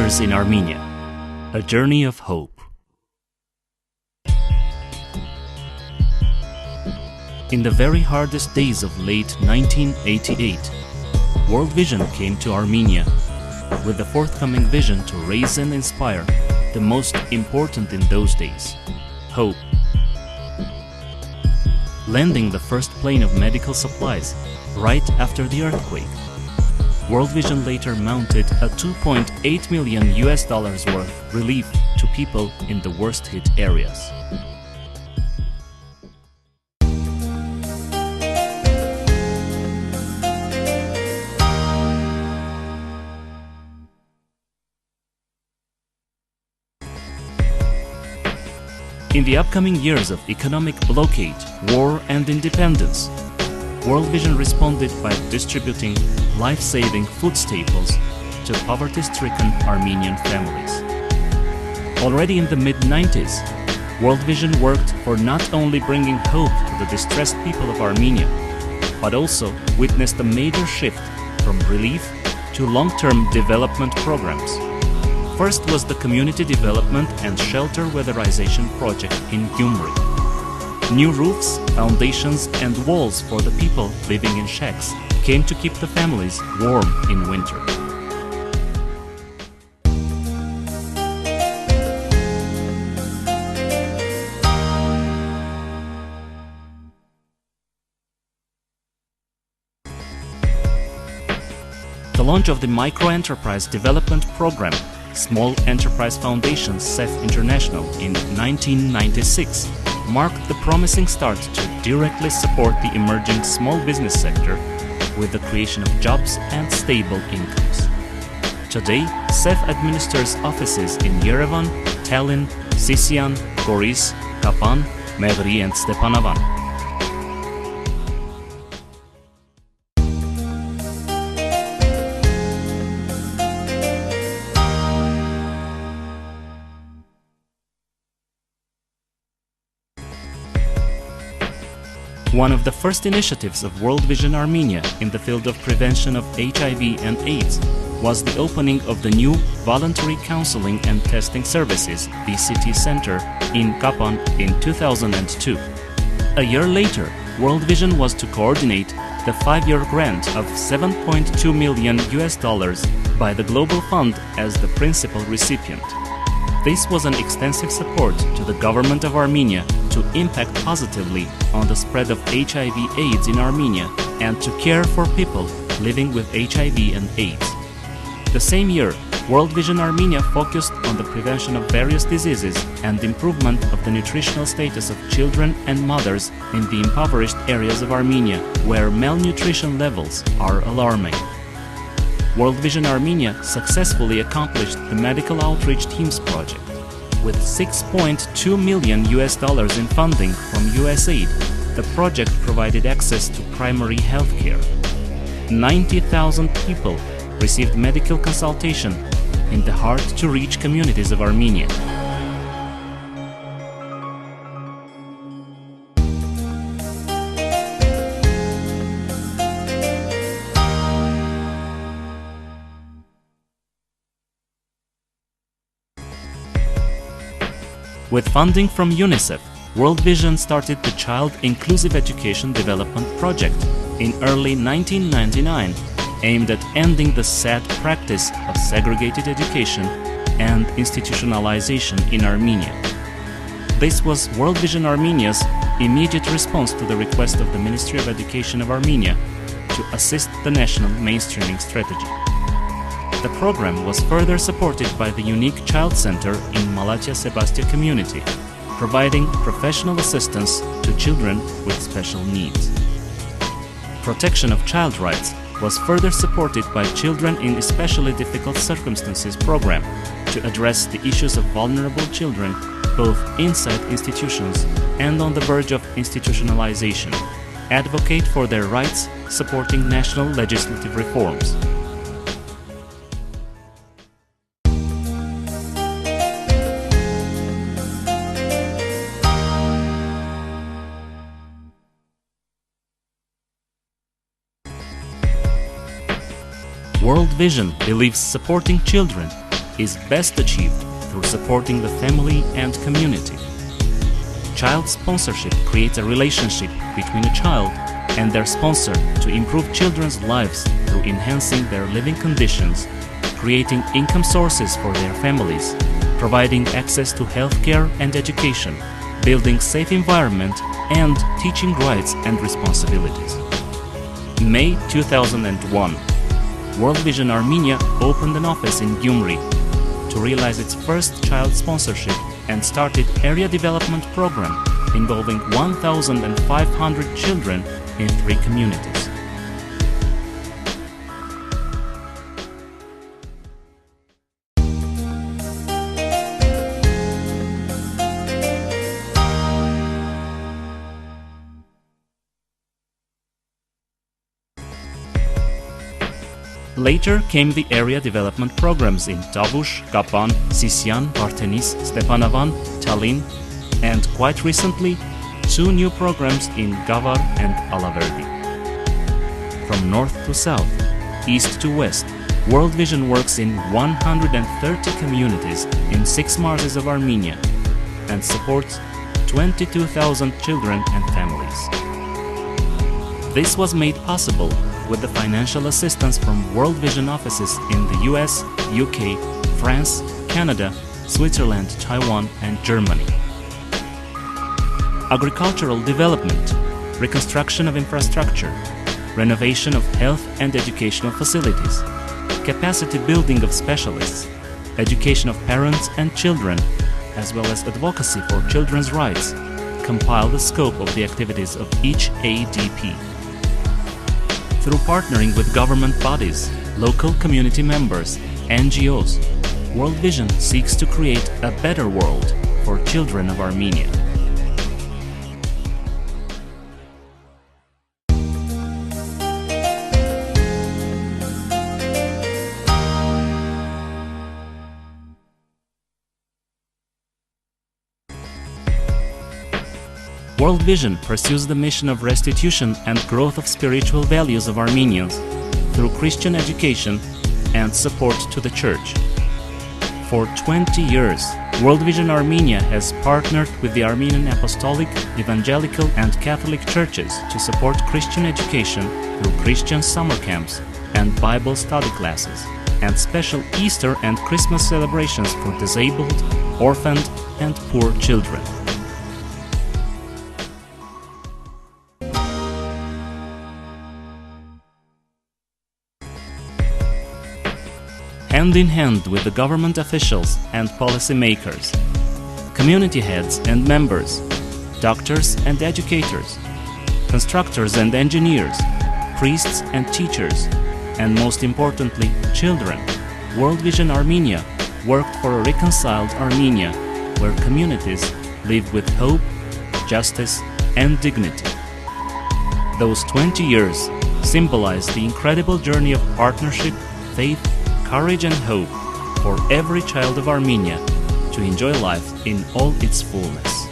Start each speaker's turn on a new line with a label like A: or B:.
A: Years in Armenia, a journey of hope. In the very hardest days of late 1988, World Vision came to Armenia with the forthcoming vision to raise and inspire the most important in those days, hope. Landing the first plane of medical supplies right after the earthquake, World Vision later mounted a $2.8 million worth relief to people in the worst hit areas. In the upcoming years of economic blockade, war and independence, World Vision responded by distributing life-saving food staples to poverty-stricken Armenian families. Already in the mid-90s, World Vision worked for not only bringing hope to the distressed people of Armenia, but also witnessed a major shift from relief to long-term development programs. First was the Community Development and Shelter Weatherization Project in Gyumri. New roofs, foundations and walls for the people living in shacks came to keep the families warm in winter. The launch of the Microenterprise Development Program, Small Enterprise Foundation (SEF International) in 1996 marked the promising start to directly support the emerging small business sector with the creation of jobs and stable incomes. Today, SEF administers offices in Yerevan, Tallinn, Sisian, Goris, Kapan, Mevri and Stepanavan. One of the first initiatives of World Vision Armenia in the field of prevention of HIV and AIDS was the opening of the new Voluntary Counseling and Testing Services (VCT) Center in Kapan in 2002. A year later, World Vision was to coordinate the 5-year grant of $7.2 million by the Global Fund as the principal recipient. This was an extensive support to the government of Armenia to impact positively on the spread of HIV/AIDS in Armenia and to care for people living with HIV and AIDS. The same year, World Vision Armenia focused on the prevention of various diseases and improvement of the nutritional status of children and mothers in the impoverished areas of Armenia where malnutrition levels are alarming. World Vision Armenia successfully accomplished the Medical Outreach Teams project. With $6.2 million in funding from USAID, the project provided access to primary health care. 90,000 people received medical consultation in the hard-to-reach communities of Armenia. With funding from UNICEF, World Vision started the Child Inclusive Education Development Project in early 1999, aimed at ending the sad practice of segregated education and institutionalization in Armenia. This was World Vision Armenia's immediate response to the request of the Ministry of Education of Armenia to assist the national mainstreaming strategy. The program was further supported by the unique Child Center in Malatya Sebastia community, providing professional assistance to children with special needs. Protection of child rights was further supported by Children in Especially Difficult Circumstances program to address the issues of vulnerable children both inside institutions and on the verge of institutionalization, advocate for their rights, supporting national legislative reforms. World Vision believes supporting children is best achieved through supporting the family and community. Child sponsorship creates a relationship between a child and their sponsor to improve children's lives through enhancing their living conditions, creating income sources for their families, providing access to healthcare and education, building safe environment, and teaching rights and responsibilities. May 2001, World Vision Armenia opened an office in Gyumri to realize its first child sponsorship and started area development program involving 1,500 children in 3 communities. Later came the area development programs in Tavush, Kapan, Sisyan, Vartenis, Stepanavan, Tallinn, and quite recently, 2 new programs in Gavar and Alaverdi. From north to south, east to west, World Vision works in 130 communities in 6 marzes of Armenia and supports 22,000 children and families. This was made possible with the financial assistance from World Vision offices in the US, UK, France, Canada, Switzerland, Taiwan, and Germany. Agricultural development, reconstruction of infrastructure, renovation of health and educational facilities, capacity building of specialists, education of parents and children, as well as advocacy for children's rights, compile the scope of the activities of each ADP. Through partnering with government bodies, local community members, NGOs, World Vision seeks to create a better world for children of Armenia. World Vision pursues the mission of restitution and growth of spiritual values of Armenians through Christian education and support to the Church. For 20 years, World Vision Armenia has partnered with the Armenian Apostolic, Evangelical and Catholic churches to support Christian education through Christian summer camps and Bible study classes, and special Easter and Christmas celebrations for disabled, orphaned and poor children. Hand in hand with the government officials and policymakers, community heads and members, doctors and educators, constructors and engineers, priests and teachers, and most importantly, children, World Vision Armenia worked for a reconciled Armenia where communities live with hope, justice, and dignity. Those 20 years symbolize the incredible journey of partnership, faith, courage and hope for every child of Armenia to enjoy life in all its fullness.